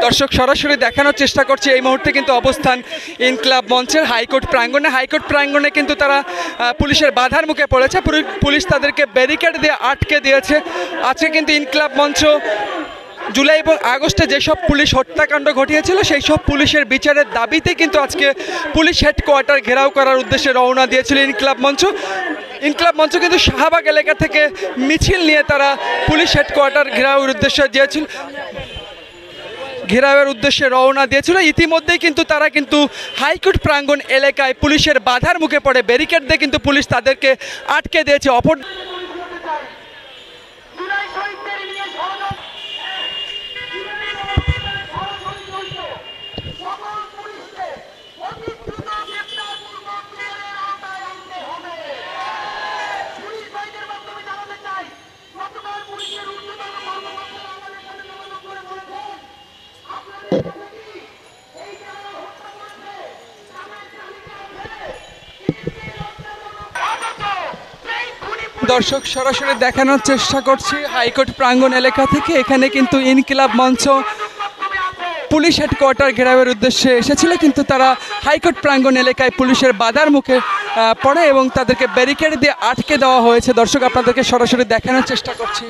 দর্শক সরাসরি দেখানোর চেষ্টা করছি এই মুহূর্তে কিন্তু অবস্থান ইনকিলাব মঞ্চের হাইকোর্ট প্রাঙ্গণে কিন্তু তারা পুলিশের বাধার মুখে পড়েছে। পুলিশ তাদেরকে ব্যারিকেড দিয়ে আটকে দিয়েছে। আজকে কিন্তু ইনকিলাব মঞ্চ জুলাই এবং আগস্টে যেসব পুলিশ হত্যাকাণ্ড ঘটিয়েছিল সেই সব পুলিশের বিচারের দাবিতে কিন্তু আজকে পুলিশ হেডকোয়ার্টার ঘেরাও করার উদ্দেশ্যে রওনা দিয়েছিল ইনকিলাব মঞ্চ কিন্তু শাহবাগ এলাকা থেকে মিছিল নিয়ে তারা পুলিশ হেডকোয়ার্টার ঘেরাওয়ের উদ্দেশ্যে রওনা দিয়েছিল। ইতিমধ্যেই কিন্তু তারা হাইকোর্ট প্রাঙ্গণ এলাকায় পুলিশের বাধার মুখে পড়ে ব্যারিকেড দিয়ে কিন্তু পুলিশ তাদেরকে আটকে দিয়েছে। দর্শক সরাসরি দেখানোর চেষ্টা করছি হাইকোর্ট প্রাঙ্গণ এলাকা থেকে। এখানে কিন্তু ইনকিলাব মঞ্চ পুলিশ হেডকোয়ার্টার ঘেরাওয়ের উদ্দেশ্যে এসেছিল, কিন্তু তারা হাইকোর্ট প্রাঙ্গণ এলাকায় পুলিশের বাধার মুখে পড়ে এবং তাদেরকে ব্যারিকেড দিয়ে আটকে দেওয়া হয়েছে। দর্শক আপনাদেরকে সরাসরি দেখানোর চেষ্টা করছি।